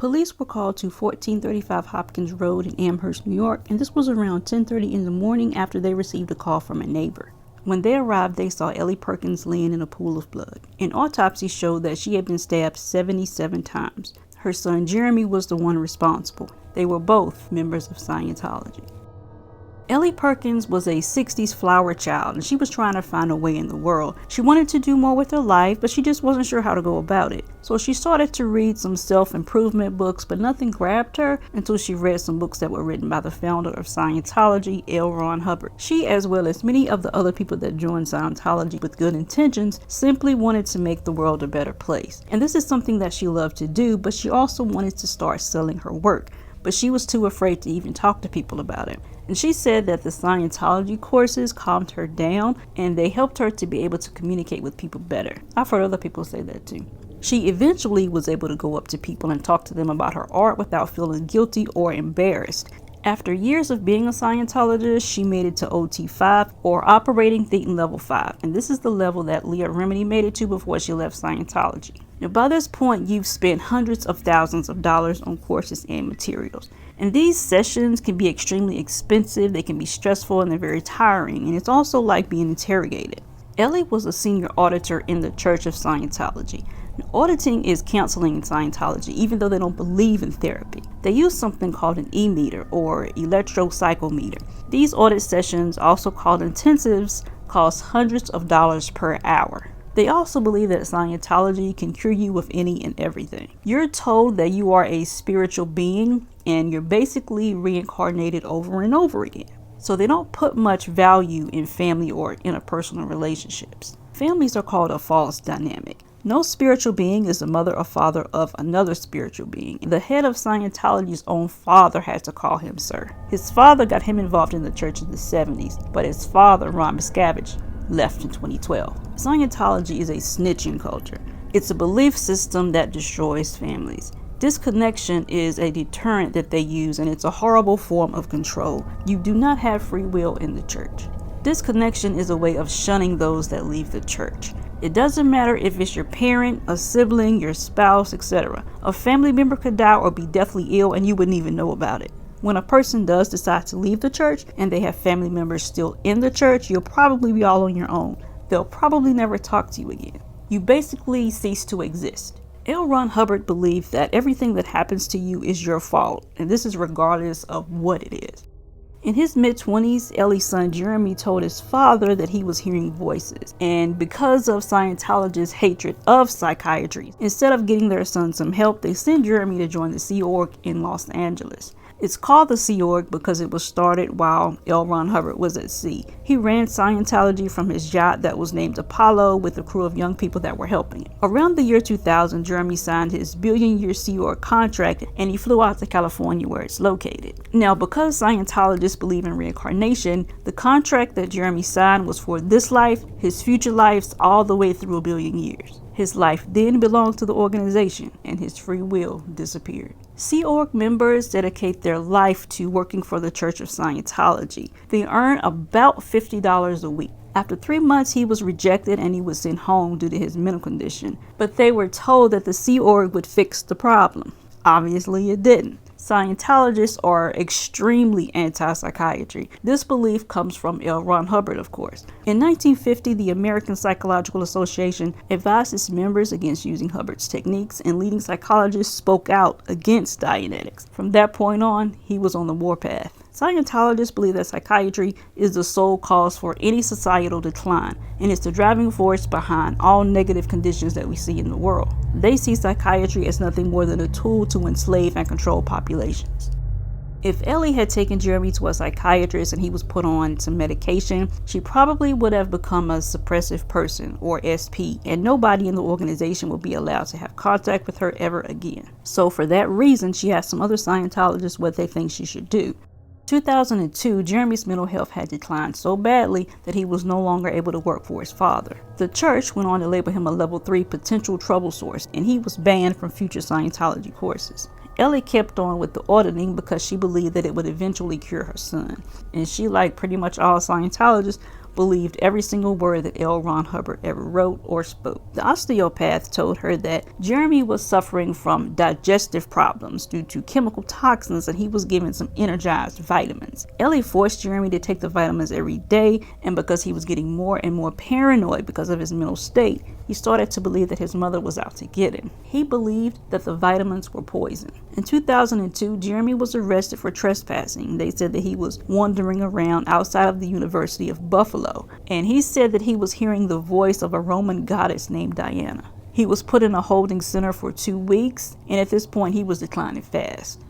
Police were called to 1435 Hopkins Rd in Amherst, New York, and this was around 10:30 in the morning after they received a call from a neighbor. When they arrived, they saw Elli Perkins laying in a pool of blood. An autopsy showed that she had been stabbed 77 times. Her son Jeremy was the one responsible. They were both members of Scientology. Elli Perkins was a 60s flower child, and she was trying to find a way in the world. She wanted to do more with her life, but she just wasn't sure how to go about it. So she started to read some self-improvement books, but nothing grabbed her until she read some books that were written by the founder of Scientology, L. Hubbard. She, as well as many of the other people that joined Scientology with good intentions, simply wanted to make the world a better place. And this is something that she loved to do, but she also wanted to start selling her work. But she was too afraid to even talk to people about it. And she said that the Scientology courses calmed her down and they helped her to be able to communicate with people better. I've heard other people say that too. She eventually was able to go up to people and talk to them about her art without feeling guilty or embarrassed. After years of being a Scientologist, she made it to OT5, or Operating Thinking Level 5, and this is the level that Leah Remini made it to before she left Scientology. Now, by this point, you've spent hundreds of thousands of dollars on courses and materials. And these sessions can be extremely expensive, they can be stressful, and they're very tiring, and it's also like being interrogated. Ellie was a senior auditor in the Church of Scientology. Auditing is counseling in Scientology, even though they don't believe in therapy. They use something called an e-meter or electrocyclometer. These audit sessions, also called intensives, cost hundreds of dollars per hour. They also believe that Scientology can cure you of any and everything. You're told that you are a spiritual being and you're basically reincarnated over and over again. So they don't put much value in family or interpersonal relationships. Families are called a false dynamic. No spiritual being is the mother or father of another spiritual being. The head of Scientology's own father had to call him sir. His father got him involved in the church in the 70s, but his father, Ron Miscavige, left in 2012. Scientology is a snitching culture. It's a belief system that destroys families. Disconnection is a deterrent that they use, and it's a horrible form of control. You do not have free will in the church. Disconnection is a way of shunning those that leave the church. It doesn't matter if it's your parent, a sibling, your spouse, etc. A family member could die or be deathly ill and you wouldn't even know about it. When a person does decide to leave the church and they have family members still in the church, you'll probably be all on your own. They'll probably never talk to you again. You basically cease to exist. L. Hubbard believed that everything that happens to you is your fault, and this is regardless of what it is. In his mid-20s, Ellie's son Jeremy told his father that he was hearing voices, and because of Scientologists' hatred of psychiatry, instead of getting their son some help, they sent Jeremy to join the Sea Org in Los Angeles. It's called the Sea Org because it was started while L. Hubbard was at sea. He ran Scientology from his yacht that was named Apollo with a crew of young people that were helping him. Around the year 2000, Jeremy signed his billion-year Sea Org contract and he flew out to California where it's located. Now, because Scientologists believe in reincarnation, the contract that Jeremy signed was for this life, his future lives, all the way through a billion years. His life then belonged to the organization and his free will disappeared. Sea Org members dedicate their life to working for the Church of Scientology. They earn about $50 a week. After 3 months, he was rejected and he was sent home due to his mental condition. But they were told that the Sea Org would fix the problem. Obviously, it didn't. Scientologists are extremely anti-psychiatry. This belief comes from L. Hubbard, of course. In 1950, the American Psychological Association advised its members against using Hubbard's techniques, and leading psychologists spoke out against Dianetics. From that point on, he was on the warpath. Scientologists believe that psychiatry is the sole cause for any societal decline, and it's the driving force behind all negative conditions that we see in the world. They see psychiatry as nothing more than a tool to enslave and control populations. If Ellie had taken Jeremy to a psychiatrist and he was put on some medication, she probably would have become a suppressive person, or SP, and nobody in the organization would be allowed to have contact with her ever again. So for that reason, she asked some other Scientologists what they think she should do. 2002, Jeremy's mental health had declined so badly that he was no longer able to work for his father. The church went on to label him a level 3 potential trouble source, and he was banned from future Scientology courses. Ellie kept on with the auditing because she believed that it would eventually cure her son. And she, like pretty much all Scientologists, believed every single word that L. Ron Hubbard ever wrote or spoke. The osteopath told her that Jeremy was suffering from digestive problems due to chemical toxins and he was given some energized vitamins. Ellie forced Jeremy to take the vitamins every day, and because he was getting more and more paranoid because of his mental state, he started to believe that his mother was out to get him. He believed that the vitamins were poison. In 2002, Jeremy was arrested for trespassing. They said that he was wandering around outside of the University of Buffalo, and he said that he was hearing the voice of a Roman goddess named Diana. He was put in a holding center for 2 weeks, and at this point he was declining fast.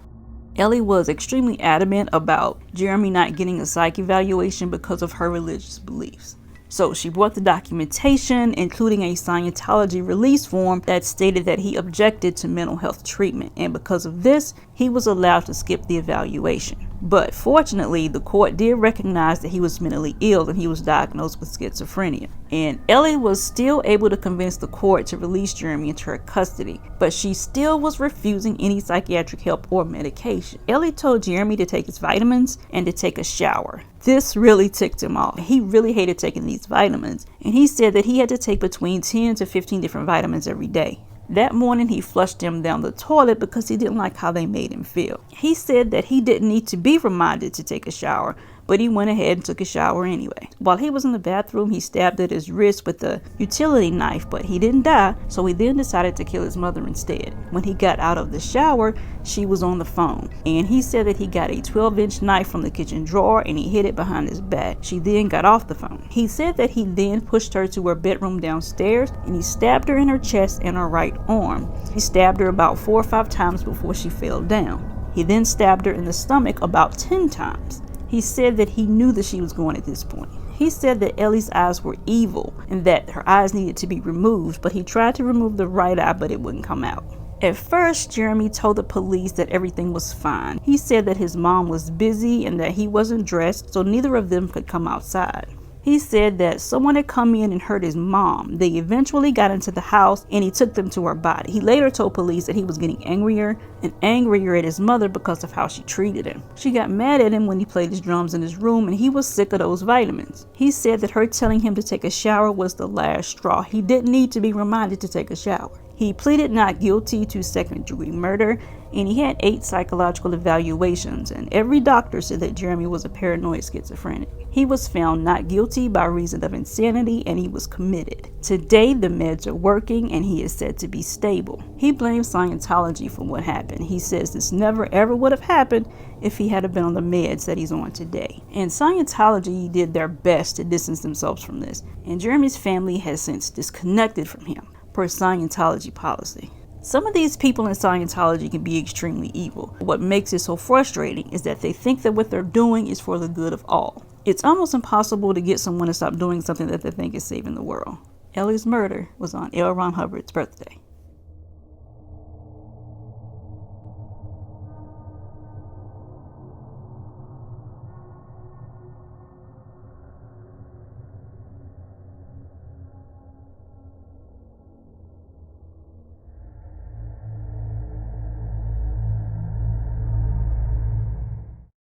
Ellie was extremely adamant about Jeremy not getting a psych evaluation because of her religious beliefs. So she brought the documentation, including a Scientology release form that stated that he objected to mental health treatment, and because of this, he was allowed to skip the evaluation. But fortunately, the court did recognize that he was mentally ill and he was diagnosed with schizophrenia. And Ellie was still able to convince the court to release Jeremy into her custody, but she still was refusing any psychiatric help or medication. Ellie told Jeremy to take his vitamins and to take a shower. This really ticked him off. He really hated taking these vitamins, and he said that he had to take between 10 to 15 different vitamins every day. That morning, he flushed them down the toilet because he didn't like how they made him feel. He said that he didn't need to be reminded to take a shower, but he went ahead and took a shower anyway. While he was in the bathroom, he stabbed at his wrist with a utility knife, but he didn't die, so he then decided to kill his mother instead. When he got out of the shower, she was on the phone, and he said that he got a 12-inch knife from the kitchen drawer and he hid it behind his back. She then got off the phone. He said that he then pushed her to her bedroom downstairs and he stabbed her in her chest and her right arm. He stabbed her about 4 or 5 times before she fell down. He then stabbed her in the stomach about 10 times. He said that he knew that she was going at this point. He said that Ellie's eyes were evil and that her eyes needed to be removed, but he tried to remove the right eye, but it wouldn't come out. At first, Jeremy told the police that everything was fine. He said that his mom was busy and that he wasn't dressed, so neither of them could come outside. He said that someone had come in and hurt his mom. They eventually got into the house and he took them to her body. He later told police that he was getting angrier and angrier at his mother because of how she treated him. She got mad at him when he played his drums in his room and he was sick of those vitamins. He said that her telling him to take a shower was the last straw. He didn't need to be reminded to take a shower. He pleaded not guilty to second-degree murder, and he had 8 psychological evaluations, and every doctor said that Jeremy was a paranoid schizophrenic. He was found not guilty by reason of insanity, and he was committed. Today, the meds are working, and he is said to be stable. He blames Scientology for what happened. He says this never ever would have happened if he had been on the meds that he's on today. And Scientology did their best to distance themselves from this, and Jeremy's family has since disconnected from him, per Scientology policy. Some of these people in Scientology can be extremely evil. What makes it so frustrating is that they think that what they're doing is for the good of all. It's almost impossible to get someone to stop doing something that they think is saving the world. Ellie's murder was on L. Ron Hubbard's birthday.